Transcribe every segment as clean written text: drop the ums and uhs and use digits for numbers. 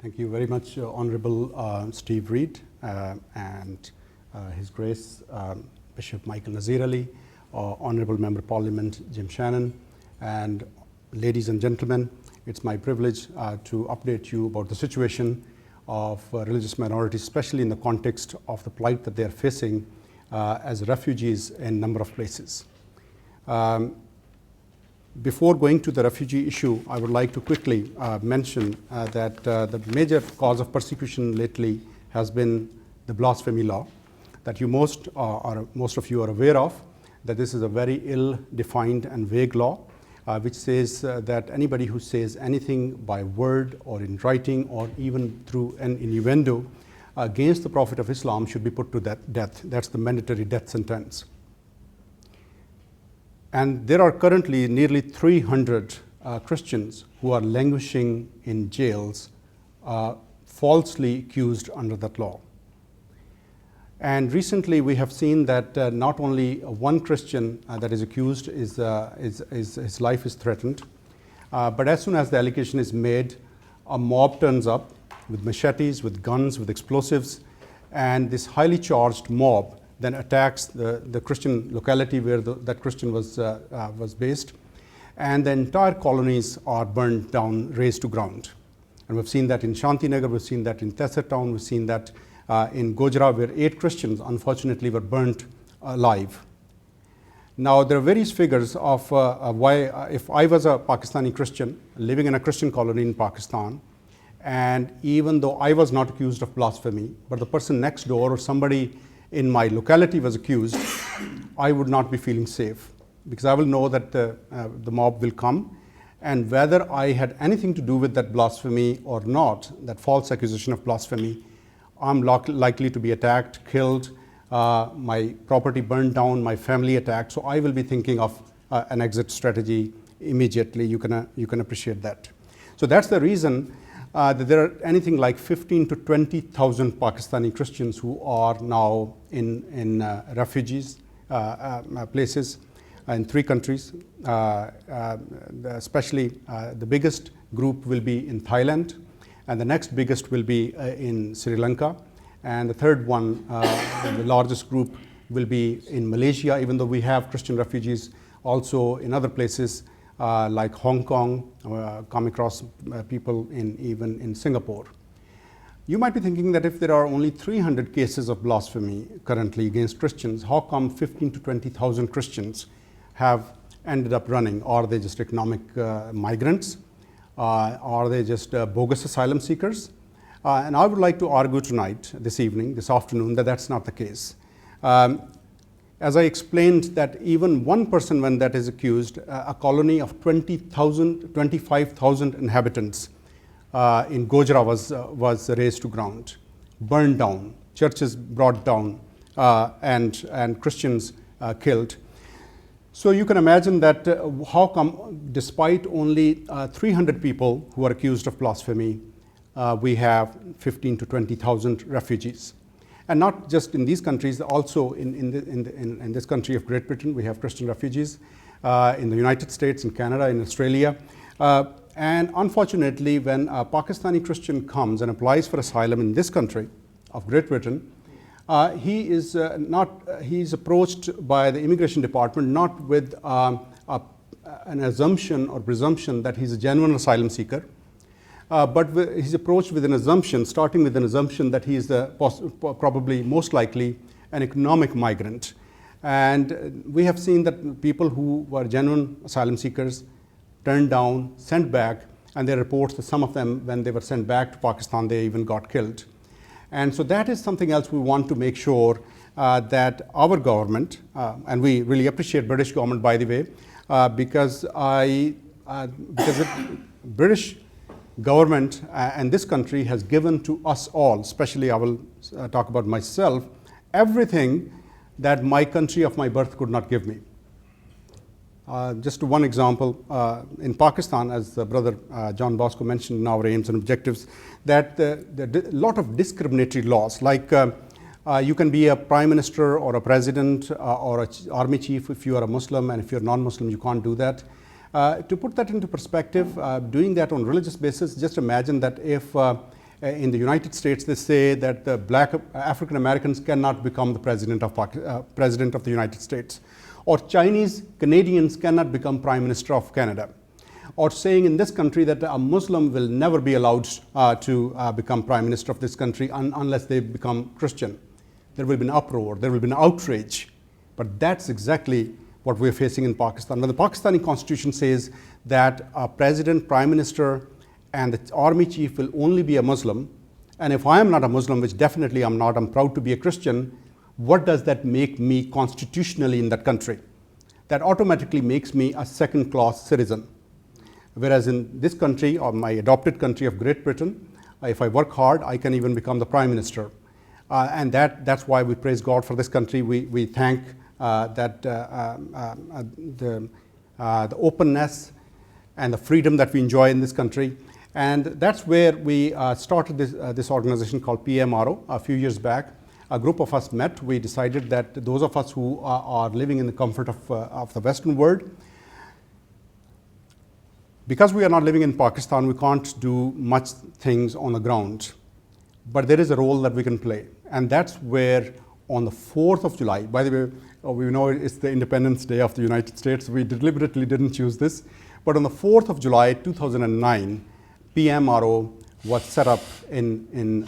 Thank you very much, Honorable Steve Reed and His Grace Bishop Michael Nazir Ali, Honorable Member of Parliament Jim Shannon, and ladies and gentlemen, it's my privilege to update you about the situation of religious minorities, especially in the context of the plight that they are facing as refugees in a number of places. Before going to the refugee issue, I would like to quickly mention that the major cause of persecution lately has been the blasphemy law that most of you are aware of, that this is a very ill-defined and vague law which says that anybody who says anything by word or in writing or even through an innuendo against the Prophet of Islam should be put to death. That's the mandatory death sentence. And there are currently nearly 300 Christians who are languishing in jails, falsely accused under that law. And recently we have seen that not only one Christian that is accused his life is threatened, but as soon as the allegation is made, a mob turns up with machetes, with guns, with explosives, and this highly charged mob then attacks the Christian locality where that Christian was based, and the entire colonies are burned down, razed to ground. And we've seen that in Shantinagar, we've seen that in Tesser town, we've seen that in Gujarat, where 8 Christians unfortunately were burnt alive. Now there are various figures of why, if I was a Pakistani Christian living in a Christian colony in Pakistan, and even though I was not accused of blasphemy, but the person next door or somebody in my locality was accused, I would not be feeling safe, because I will know that the mob will come, and whether I had anything to do with that blasphemy or not, that false accusation of blasphemy, I'm likely to be attacked, killed, my property burned down, my family attacked. So I will be thinking of an exit strategy immediately. You can appreciate that. So that's the reason that there are anything like 15 to 20,000 Pakistani Christians who are now in refugees places in 3 countries. Especially the biggest group will be in Thailand, and the next biggest will be in Sri Lanka, and the third one, the largest group, will be in Malaysia, even though we have Christian refugees also in other places like Hong Kong, come across people even in Singapore. You might be thinking that if there are only 300 cases of blasphemy currently against Christians, how come 15 to 20,000 Christians have ended up running? Are they just economic migrants? Are they just bogus asylum seekers? And I would like to argue tonight, this afternoon, that that's not the case. As I explained, that even one person, when that is accused, a colony of 25,000 inhabitants in Gujarat was razed to ground, burned down, churches brought down, and Christians killed. So you can imagine that how come, despite only 300 people who are accused of blasphemy, we have 15 to 20,000 refugees. And not just in these countries, also in this country of Great Britain, we have Christian refugees, in the United States, in Canada, in Australia. And unfortunately, when a Pakistani Christian comes and applies for asylum in this country of Great Britain, he is approached by the immigration department not with an assumption or presumption that he's a genuine asylum seeker, but he's approached with an assumption, starting with an assumption that he is probably most likely an economic migrant. And we have seen that people who were genuine asylum seekers turned down, sent back, and there are reports that some of them, when they were sent back to Pakistan, they even got killed. And so that is something else we want to make sure that our government, and we really appreciate British government, by the way, because the British government and this country has given to us all, especially I will talk about myself, everything that my country of my birth could not give me. Just one example, in Pakistan, as Brother John Bosco mentioned in our aims and objectives, that a lot of discriminatory laws, like you can be a prime minister or a president or an army chief if you are a Muslim, and if you're non-Muslim, you can't do that. To put that into perspective, doing that on religious basis, just imagine that if In the United States, they say that the black African Americans cannot become the president of the United States, or Chinese Canadians cannot become Prime Minister of Canada, or saying in this country that a Muslim will never be allowed to become Prime Minister of this country unless they become Christian. There will be an uproar, there will be an outrage. But that's exactly what we're facing in Pakistan. When the Pakistani constitution says that a president, prime minister, and the army chief will only be a Muslim, and if I am not a Muslim, which definitely I'm not, I'm proud to be a Christian, what does that make me constitutionally in that country? That automatically makes me a second-class citizen. Whereas in this country, or my adopted country of Great Britain, if I work hard, I can even become the prime minister. And that's why we praise God for this country. We thank the openness and the freedom that we enjoy in this country. And that's where we started this organization called PMRO a few years back. A group of us met. We decided that those of us who are living in the comfort of the Western world, because we are not living in Pakistan, we can't do much things on the ground. But there is a role that we can play. And that's where on the 4th of July, by the way, we know it's the Independence Day of the United States. We deliberately didn't choose this. But on the 4th of July, 2009, PMRO was set up in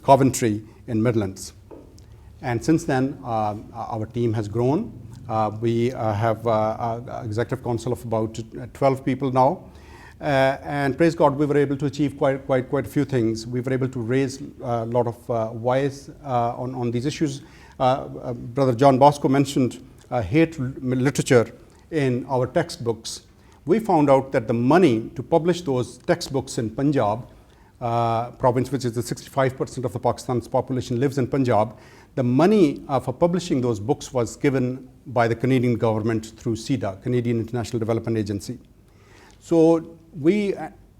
Coventry in Midlands. And since then, our team has grown. We have an executive council of about 12 people now. And praise God, we were able to achieve quite a few things. We were able to raise a lot of voice on these issues. Brother John Bosco mentioned hate literature in our textbooks. We found out that the money to publish those textbooks in Punjab province, which is the 65% of the Pakistan's population lives in Punjab, the money for publishing those books was given by the Canadian government through CIDA, Canadian International Development Agency. So we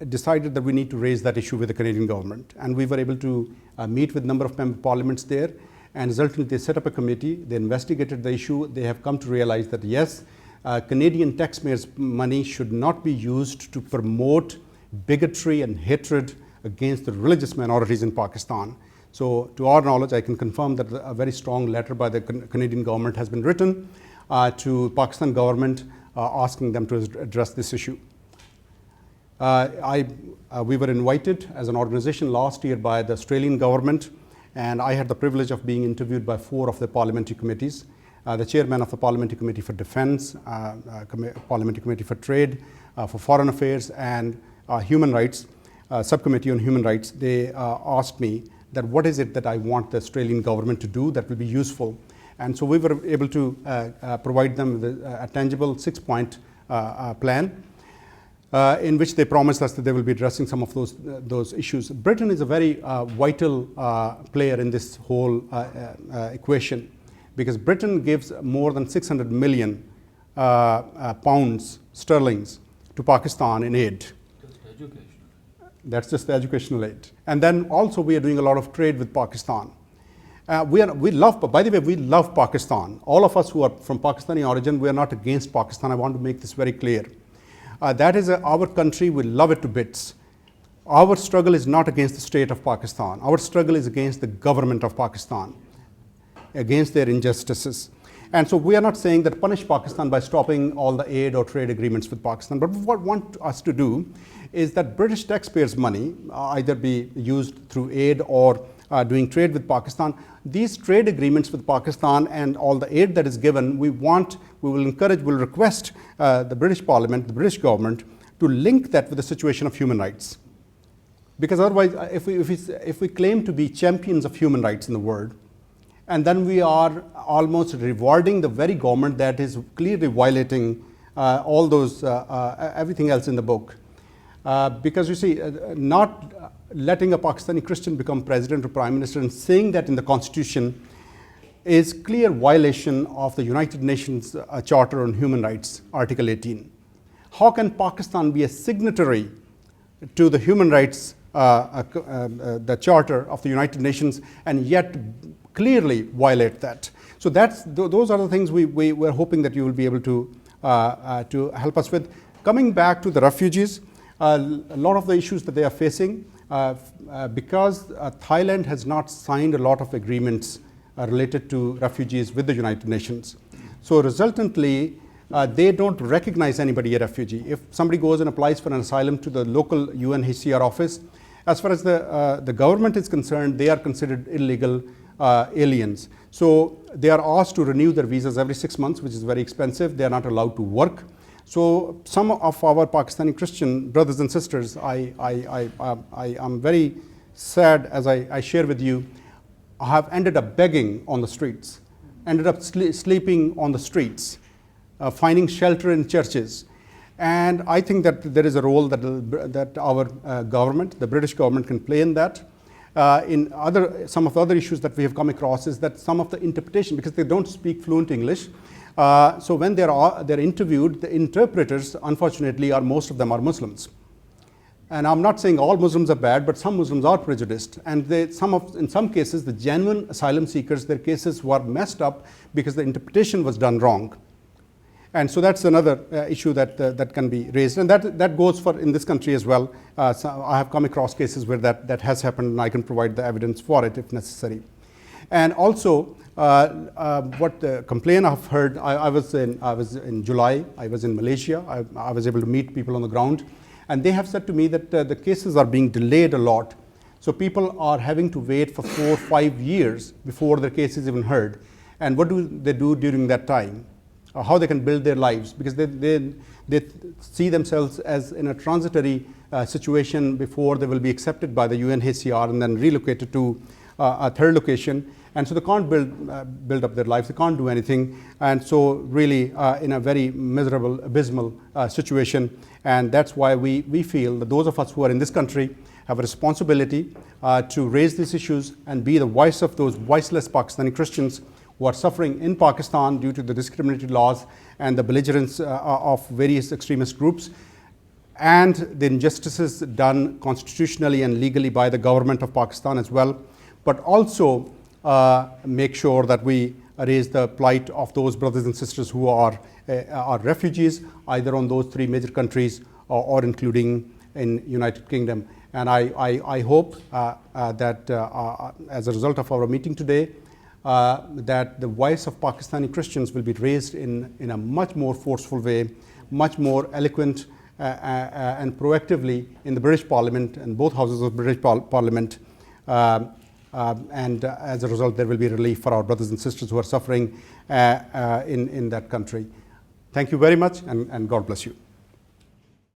decided that we need to raise that issue with the Canadian government, and we were able to meet with a number of member parliaments there, and resultantly they set up a committee, they investigated the issue, they have come to realize that yes, Canadian taxpayers' money should not be used to promote bigotry and hatred against the religious minorities in Pakistan. So to our knowledge, I can confirm that a very strong letter by the Canadian government has been written to Pakistan government asking them to address this issue. We were invited as an organization last year by the Australian government, and I had the privilege of being interviewed by 4 of the parliamentary committees. The chairman of the Parliamentary Committee for Defence, Parliamentary Committee for Trade, for Foreign Affairs, and Human Rights, Subcommittee on Human Rights. They asked me that what is it that I want the Australian government to do that will be useful. And so we were able to provide them with a tangible 6-point plan in which they promised us that they will be addressing some of those issues. Britain is a very vital player in this whole equation, because Britain gives more than 600 million pounds sterlings to Pakistan in aid. Just educational. That's just the educational aid. And then also we are doing a lot of trade with Pakistan. By the way, we love Pakistan. All of us who are from Pakistani origin, we are not against Pakistan. I want to make this very clear. That is our country. We love it to bits. Our struggle is not against the state of Pakistan. Our struggle is against the government of Pakistan, against their injustices. And so we are not saying that punish Pakistan by stopping all the aid or trade agreements with Pakistan. But what we want us to do is that British taxpayers' money either be used through aid or doing trade with Pakistan. These trade agreements with Pakistan and all the aid that is given, we will request the British Parliament, the British government, to link that with the situation of human rights. Because otherwise, if we claim to be champions of human rights in the world, and then we are almost rewarding the very government that is clearly violating all those, everything else in the book. Because you see, not letting a Pakistani Christian become president or prime minister and saying that in the constitution is clear violation of the United Nations Charter on Human Rights, Article 18. How can Pakistan be a signatory to the human rights, the Charter of the United Nations, and yet clearly violate that? So those are the things we're hoping that you will be able to help us with. Coming back to the refugees, a lot of the issues that they are facing, because Thailand has not signed a lot of agreements related to refugees with the United Nations. So resultantly, they don't recognize anybody a refugee. If somebody goes and applies for an asylum to the local UNHCR office, as far as the government is concerned, they are considered illegal aliens. So they are asked to renew their visas every 6 months, which is very expensive. They are not allowed to work. So some of our Pakistani Christian brothers and sisters, I am very sad as I share with you, have ended up begging on the streets, ended up sleeping on the streets, finding shelter in churches. And I think that there is a role that our government, the British government, can play in that. Some of the other issues that we have come across is that some of the interpretation, because they don't speak fluent English, so when they're interviewed, the interpreters, unfortunately, most of them are Muslims. And I'm not saying all Muslims are bad, but some Muslims are prejudiced. And in some cases, the genuine asylum seekers, their cases were messed up because the interpretation was done wrong. And so that's another issue that can be raised. And that goes for in this country as well. So I have come across cases where that has happened, and I can provide the evidence for it if necessary. And also, what the complaint I've heard, I was in July, I was in Malaysia, I was able to meet people on the ground, and they have said to me that the cases are being delayed a lot. So people are having to wait for 4 or 5 years before their case is even heard. And what do they do during that time? How they can build their lives, because they see themselves as in a transitory situation before they will be accepted by the UNHCR and then relocated to a third location. And so they can't build up their lives, they can't do anything, and so really in a very miserable, abysmal situation. And that's why we feel that those of us who are in this country have a responsibility to raise these issues and be the voice of those voiceless Pakistani Christians who are suffering in Pakistan due to the discriminatory laws and the belligerence of various extremist groups, and the injustices done constitutionally and legally by the government of Pakistan as well, but also make sure that we raise the plight of those brothers and sisters who are refugees, either on those 3 major countries or including in United Kingdom. And I hope that as a result of our meeting today, that the voice of Pakistani Christians will be raised in a much more forceful way, much more eloquent and proactively in the British Parliament and both houses of British Parliament. And as a result, there will be relief for our brothers and sisters who are suffering in that country. Thank you very much, and God bless you.